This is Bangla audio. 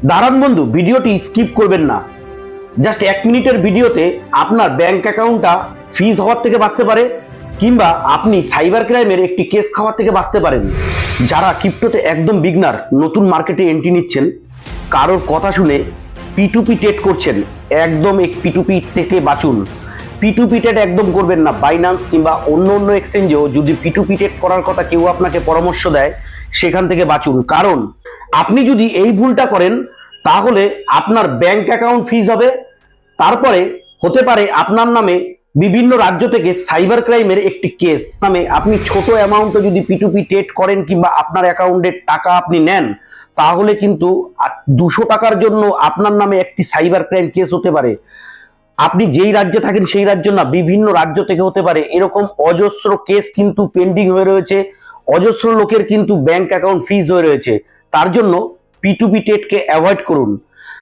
দাঁড়ান বন্ধু, ভিডিওটি স্কিপ করবেন না। জাস্ট 1 মিনিটের ভিডিওতে আপনার ব্যাংক অ্যাকাউন্টটা ফ্রিজ হওয়ার থেকে বাঁচতে পারে, কিংবা আপনি সাইবার ক্রাইমের একটি কেস খাওয়ার থেকে বাঁচতে পারেন। যারা ক্রিপ্টোতে একদম বিগনার, নতুন মার্কেটে এন্ট্রি নিচ্ছেন, কারোর কথা শুনে P2P ট্রেড করছেন, একদম এক P2P থেকে বাঁচুন। P2P ট্রেড একদম করবেন না। বাইন্যান্স কিংবা অন্য অন্য এক্সচেঞ্জেও যদি P2P ট্রেড করার কথা কেউ আপনাকে পরামর্শ দেয়, সেখান থেকে বাঁচুন। কারণ আপনি যদি এই ভুলটা করেন, তাহলে আপনার ব্যাংক অ্যাকাউন্ট ফ্রিজ হবে, তারপরে হতে পারে আপনার নামে বিভিন্ন রাজ্য থেকে সাইবার ক্রাইমের একটি কেস নামে। আপনি ছোট অ্যামাউন্টে যদি P2P ট্রেড করেন কিংবা আপনার অ্যাকাউন্টের টাকা আপনি নেন, তাহলে কিন্তু 200 টাকার জন্য আপনার নামে একটি সাইবার ক্রাইম কেস হতে পারে। আপনি যেই রাজ্যে থাকেন সেই রাজ্য না, বিভিন্ন রাজ্য থেকে হতে পারে। এরকম অজস্র কেস কিন্তু পেন্ডিং হয়ে রয়েছে, অজস্র লোকের কিন্তু ব্যাংক অ্যাকাউন্ট ফ্রিজ হয়ে রয়েছে। তার জন্য P2P ট্রেডকে অ্যাভয়েড করুন।